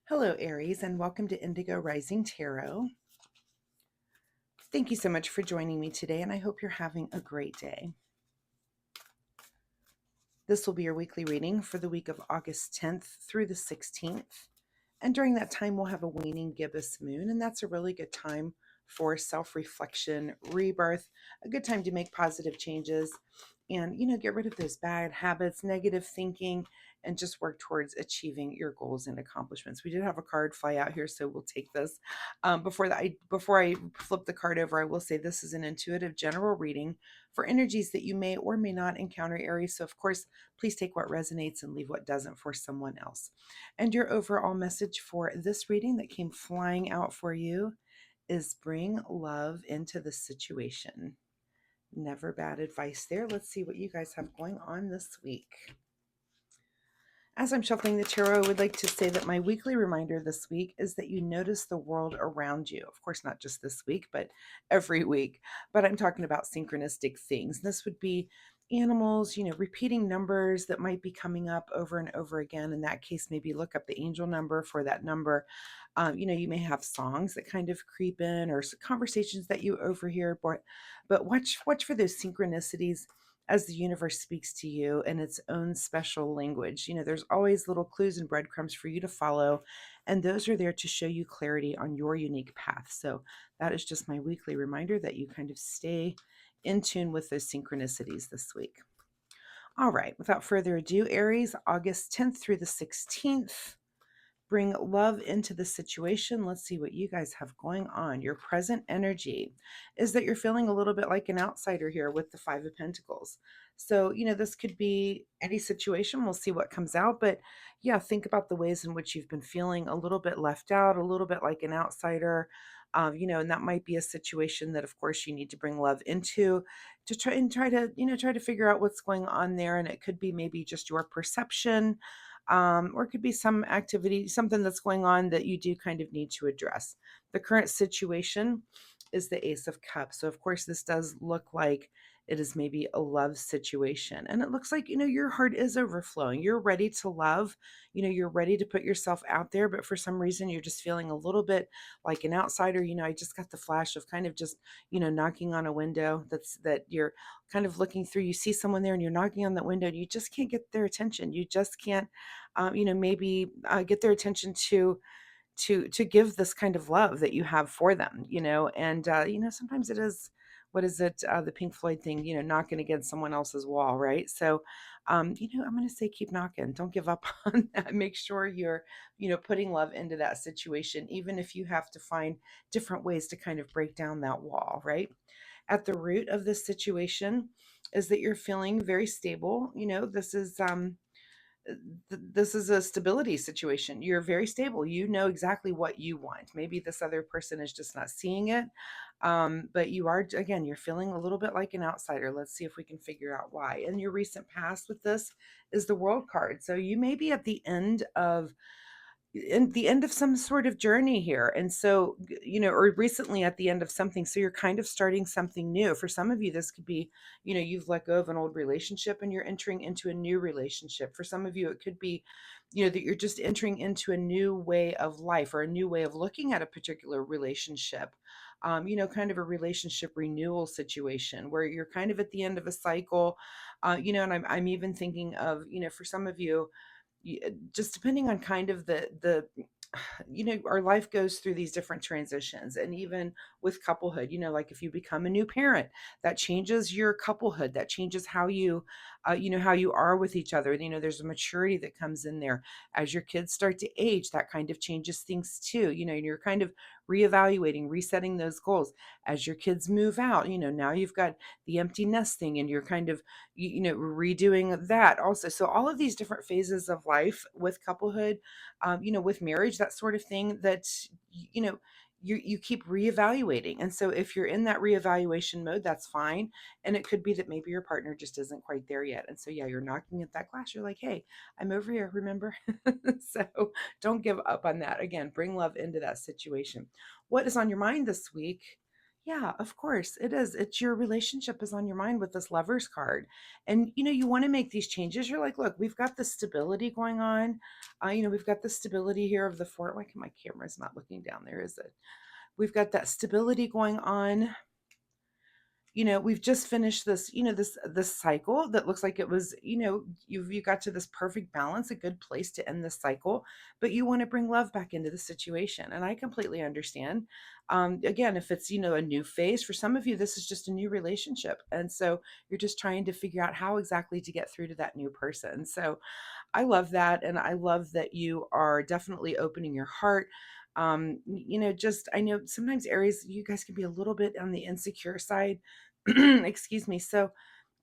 Hello, Aries, and welcome to Indigo Rising Tarot. Thank you so much for joining me today, and I hope you're having a great day. This will be your weekly reading for the week of August 10th through the 16th. And during that time, we'll have a waning gibbous moon, and that's a really good time for self-reflection, rebirth, a good time to make positive changes and, get rid of those bad habits, negative thinking, and just work towards achieving your goals and accomplishments. We did have a card fly out here, so we'll take this. Before I flip the card over, I will say this is an intuitive general reading for energies that you may or may not encounter, Aries. So, of course, please take what resonates and leave what doesn't for someone else. And your overall message for this reading that came flying out for you is bring love into the situation. Never bad advice there. Let's see what you guys have going on this week. As I'm shuffling the tarot, I would like to say that my weekly reminder this week is that you notice the world around you. Of course, not just this week, but every week. But I'm talking about synchronistic things. This would be animals, repeating numbers that might be coming up over and over again. In that case, maybe look up the angel number for that number. You may have songs that kind of creep in or conversations that you overhear, but watch for those synchronicities as the universe speaks to you in its own special language. There's always little clues and breadcrumbs for you to follow, and those are there to show you clarity on your unique path. So that is just my weekly reminder that you kind of stay in tune with those synchronicities this week. All right, without further ado, Aries, August 10th through the 16th. Bring love into the situation. Let's see what you guys have going on. Your present energy is that you're feeling a little bit like an outsider here with the Five of Pentacles. So, this could be any situation. We'll see what comes out. But yeah, think about the ways in which you've been feeling a little bit left out, a little bit like an outsider. And that might be a situation that, of course, you need to bring love into to try to figure out what's going on there. And it could be maybe just your perception, or it could be some activity, something that's going on that you do kind of need to address. The current situation is the Ace of Cups. So, of course, this does look like it is maybe a love situation. And it looks like, your heart is overflowing. You're ready to love, you're ready to put yourself out there. But for some reason, you're just feeling a little bit like an outsider. I just got the flash of kind of just, knocking on a window that you're kind of looking through. You see someone there and you're knocking on that window and you just can't get their attention. You just can't maybe get their attention to give this kind of love that you have for them, and sometimes it is, what is it, the Pink Floyd thing, knocking against someone else's wall, right? So I'm going to say keep knocking, don't give up on that. Make sure you're putting love into that situation, even if you have to find different ways to kind of break down that wall, right? At the root of this situation is that you're feeling very stable. This is a stability situation. You're very stable. You know exactly what you want. Maybe this other person is just not seeing it. But you are, again, you're feeling a little bit like an outsider. Let's see if we can figure out why. And your recent past with this is the World card. So you may be at the end of some sort of journey here. And so, or recently at the end of something. So you're kind of starting something new. For some of you, this could be, you've let go of an old relationship and you're entering into a new relationship. For some of you, it could be, that you're just entering into a new way of life or a new way of looking at a particular relationship. Kind of a relationship renewal situation where you're kind of at the end of a cycle, and I'm even thinking of, for some of you, just depending on kind of the our life goes through these different transitions. And even with couplehood, like if you become a new parent, that changes your couplehood, that changes how you how you are with each other. There's a maturity that comes in there. As your kids start to age, that kind of changes things too. And you're kind of reevaluating, resetting those goals. As your kids move out, now you've got the empty nest thing and you're kind of redoing that also. So all of these different phases of life with couplehood, with marriage, that sort of thing, that you keep reevaluating. And so if you're in that reevaluation mode, that's fine. And it could be that maybe your partner just isn't quite there yet. And so yeah, you're knocking at that glass. You're like, hey, I'm over here, remember? So don't give up on that. Again, bring love into that situation. What is on your mind this week? Yeah, of course it is. It's your relationship is on your mind with this Lovers card. And you want to make these changes. You're like, look, we've got the stability going on. We've got the stability here of the fort. Why can my camera's not looking down there, is it? We've got that stability going on. We've just finished this, this cycle that looks like it was, you got to this perfect balance, a good place to end this cycle, but you want to bring love back into the situation. And I completely understand. Again, if it's, a new phase for some of you, this is just a new relationship. And so you're just trying to figure out how exactly to get through to that new person. So I love that. And I love that you are definitely opening your heart. Just I know sometimes Aries, you guys can be a little bit on the insecure side. Excuse me. So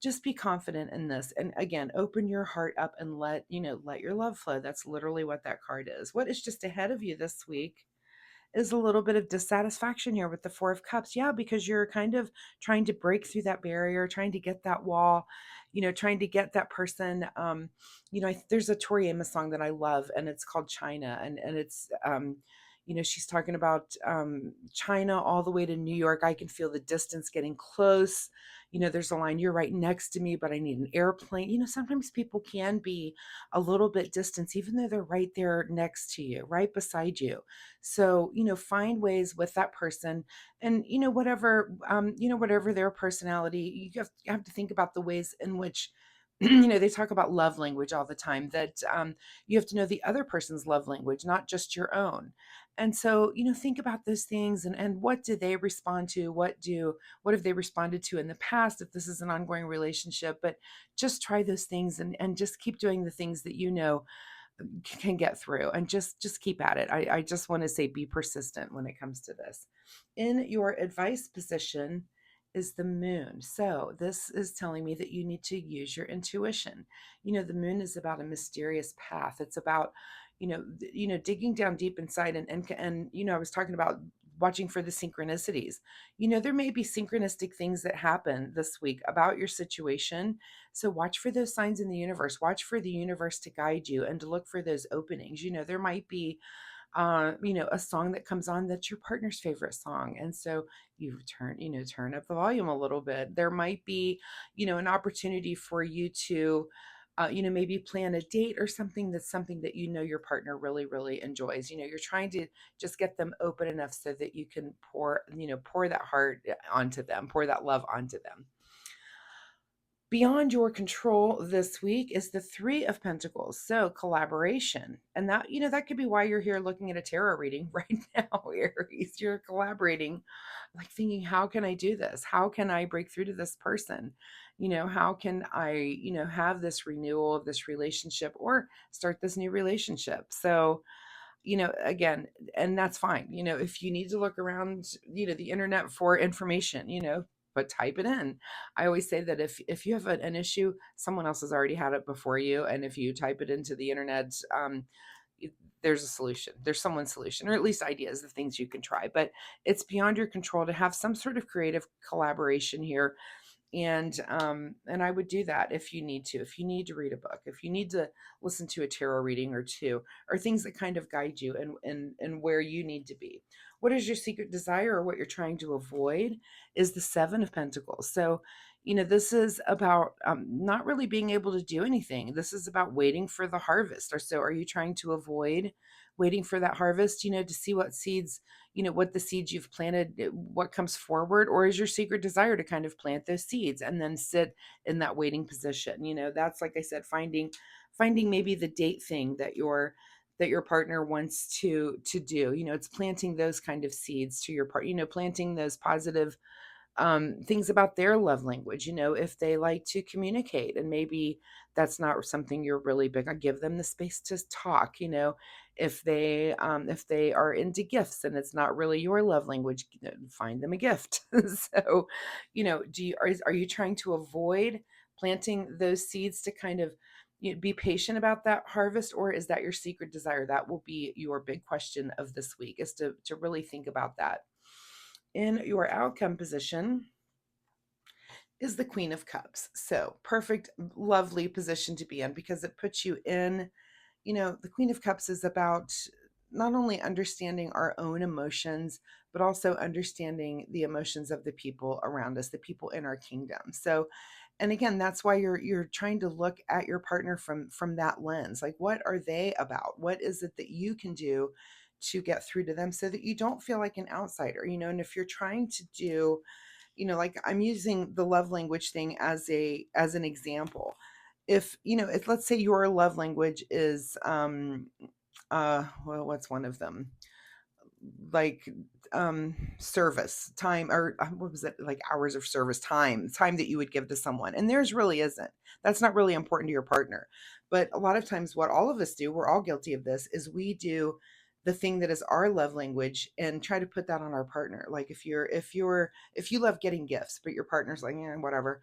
just be confident in this. And again, open your heart up and let your love flow. That's literally what that card is. What is just ahead of you this week is a little bit of dissatisfaction here with the Four of Cups. Yeah, because you're kind of trying to break through that barrier, trying to get that wall, trying to get that person. There's a Tori Amos song that I love, and it's called China, and it's she's talking about China all the way to New York. I can feel the distance getting close. There's a line, you're right next to me, but I need an airplane. Sometimes people can be a little bit distant, even though they're right there next to you, right beside you. So, find ways with that person and, whatever their personality, you have to think about the ways in which, they talk about love language all the time, that you have to know the other person's love language, not just your own. And so, think about those things and what do they respond to? What have they responded to in the past if this is an ongoing relationship? But just try those things and just keep doing the things that can get through, and just keep at it. I just want to say be persistent when it comes to this. In your advice position is the moon. So this is telling me that you need to use your intuition. The moon is about a mysterious path. It's about digging down deep inside, and I was talking about watching for the synchronicities. There may be synchronistic things that happen this week about your situation, so watch for those signs in the universe. Watch for the universe to guide you and to look for those openings. There might be, a song that comes on that's your partner's favorite song. And so turn up the volume a little bit. There might be, an opportunity for you to, maybe plan a date or something that's something that your partner really, really enjoys. You're trying to just get them open enough so that you can pour that heart onto them, pour that love onto them. Beyond your control this week is the Three of Pentacles. So collaboration. And that could be why you're here looking at a tarot reading right now, Aries. You're collaborating, like thinking, how can I do this? How can I break through to this person? How can I, have this renewal of this relationship or start this new relationship? So, again, and that's fine. If you need to look around, the internet for information, but type it in. I always say that if you have an issue, someone else has already had it before you. And if you type it into the internet, there's a solution. There's someone's solution, or at least ideas of things you can try. But it's beyond your control to have some sort of creative collaboration here, and I would do that if you need to. If you need to read a book, if you need to listen to a tarot reading or two, or things that kind of guide you and where you need to be. What is your secret desire, or what you're trying to avoid, is the Seven of Pentacles. So this is about not really being able to do anything. This is about waiting for the harvest. Or so are you trying to avoid waiting for that harvest, to see what seeds, what the seeds you've planted, what comes forward? Or is your secret desire to kind of plant those seeds and then sit in that waiting position? That's, like I said, finding maybe the date thing that your partner wants to do. It's planting those kind of seeds to your part, planting those positive things about their love language. If they like to communicate, and maybe that's not something you're really big on, give them the space to talk. If they are into gifts and it's not really your love language, find them a gift. So, are you trying to avoid planting those seeds to kind of be patient about that harvest, or is that your secret desire? That will be your big question of this week, is to really think about that. In your outcome position is the Queen of Cups. So perfect, lovely position to be in, because it puts you in, the Queen of Cups is about not only understanding our own emotions, but also understanding the emotions of the people around us, the people in our kingdom. So, and again, that's why you're trying to look at your partner from that lens. Like, what are they about? What is it that you can do to get through to them so that you don't feel like an outsider, you know? And if you're trying to do, you know, like I'm using the love language thing as an example. If, you know, if let's say your love language is well, what's one of them? Like service time, or what was it, like hours of service time that you would give to someone, and theirs really isn't. That's not really important to your partner. But a lot of times what all of us do, we're all guilty of this, is we do the thing that is our love language and try to put that on our partner. Like if you love getting gifts but your partner's like, yeah, whatever,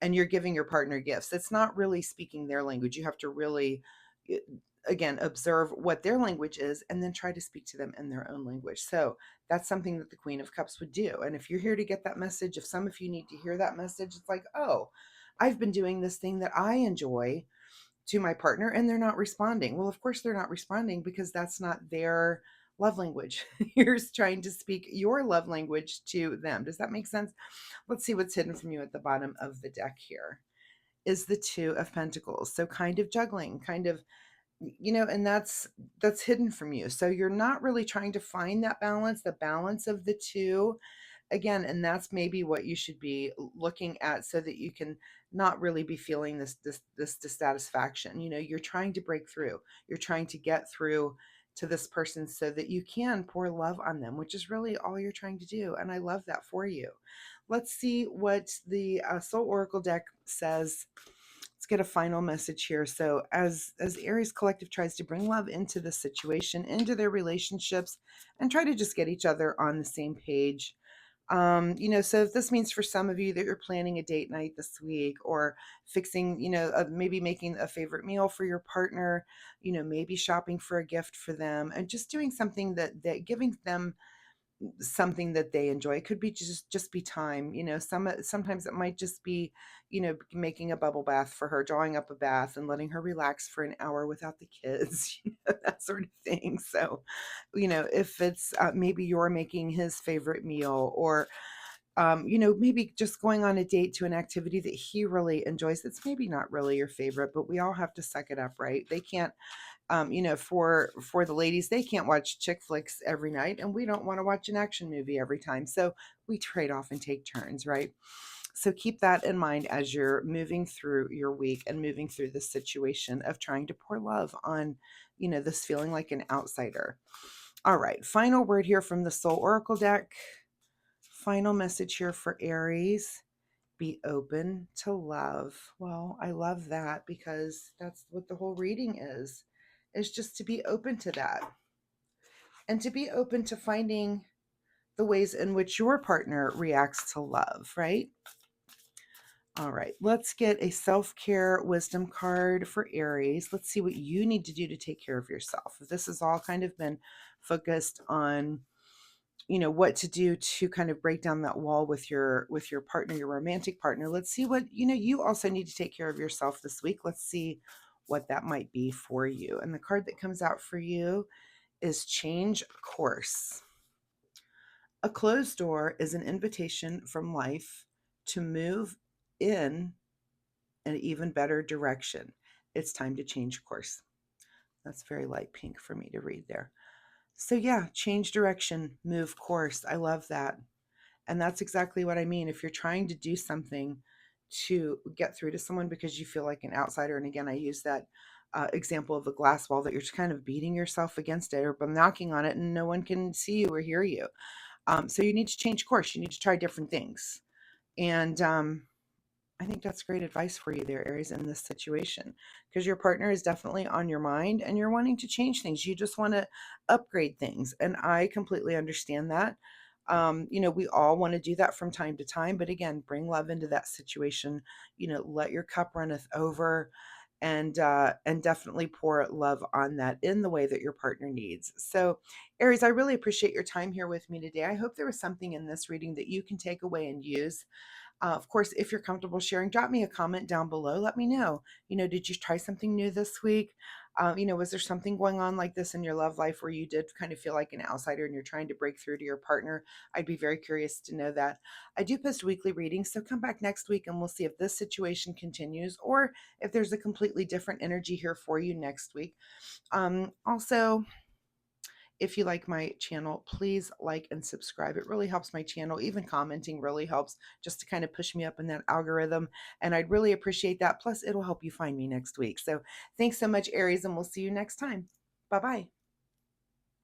and you're giving your partner gifts, it's not really speaking their language. You have to really, eh, again, observe what their language is and then try to speak to them in their own language. So that's something that the Queen of Cups would do. And if you're here to get that message, if some of you need to hear that message, it's like, oh, I've been doing this thing that I enjoy to my partner and they're not responding. Well, of course they're not responding because that's not their love language. You're trying to speak your love language to them. Does that make sense? Let's see what's hidden from you at the bottom of the deck here. Is the Two of Pentacles. So kind of juggling, kind of, you know, and that's hidden from you. So you're not really trying to find that balance, the balance of the two, again. And that's maybe what you should be looking at, so that you can not really be feeling this dissatisfaction. You know, you're trying to break through, you're trying to get through to this person so that you can pour love on them, which is really all you're trying to do. And I love that for you. Let's see what the Soul Oracle deck says. Let's get a final message here. So as Aries collective tries to bring love into the situation, into their relationships, and try to just get each other on the same page. You know, so if this means for some of you that you're planning a date night this week, or fixing, you know, maybe making a favorite meal for your partner, you know, maybe shopping for a gift for them, and just doing something that giving them something that they enjoy. It could be just be time, you know. Sometimes it might just be, you know, making a bubble bath for her, drawing up a bath and letting her relax for an hour without the kids, you know, that sort of thing. So, you know, if it's maybe you're making his favorite meal, or you know, maybe just going on a date to an activity that he really enjoys, that's maybe not really your favorite, but we all have to suck it up, right? They can't, you know, for the ladies, they can't watch chick flicks every night, and we don't want to watch an action movie every time. So we trade off and take turns, right? So keep that in mind as you're moving through your week and moving through this situation of trying to pour love on, you know, this feeling like an outsider. All right, final word here from the Soul Oracle deck. Final message here for Aries: be open to love. Well, I love that, because that's what the whole reading is just to be open to that, and to be open to finding the ways in which your partner reacts to love, right? All right, let's get a self-care wisdom card for Aries. Let's see what you need to do to take care of yourself. This has all kind of been focused on, you know, what to do to kind of break down that wall with your partner, your romantic partner. Let's see what, you know, you also need to take care of yourself this week. Let's see what that might be for you. And the card that comes out for you is change course. A closed door is an invitation from life to move in an even better direction. It's time to change course. That's very light pink for me to read there. So yeah, change direction, move course. I love that. And that's exactly what I mean. If you're trying to do something to get through to someone because you feel like an outsider, and again, I use that example of a glass wall, that you're just kind of beating yourself against it or knocking on it and no one can see you or hear you. So you need to change course. You need to try different things. And I think that's great advice for you there, Aries, in this situation, because your partner is definitely on your mind and you're wanting to change things. You just want to upgrade things. And I completely understand that. You know, we all want to do that from time to time, but again, bring love into that situation. You know, let your cup runneth over, and definitely pour love on that in the way that your partner needs. So, Aries, I really appreciate your time here with me today. I hope there was something in this reading that you can take away and use. Of course, if you're comfortable sharing, drop me a comment down below. Let me know. You know, did you try something new this week? Was there something going on like this in your love life where you did kind of feel like an outsider and you're trying to break through to your partner? I'd be very curious to know that. I do post weekly readings, so come back next week and we'll see if this situation continues or if there's a completely different energy here for you next week. Also, if you like my channel, please like and subscribe. It really helps my channel. Even commenting really helps, just to kind of push me up in that algorithm. And I'd really appreciate that. Plus, it'll help you find me next week. So thanks so much, Aries, and we'll see you next time. Bye-bye.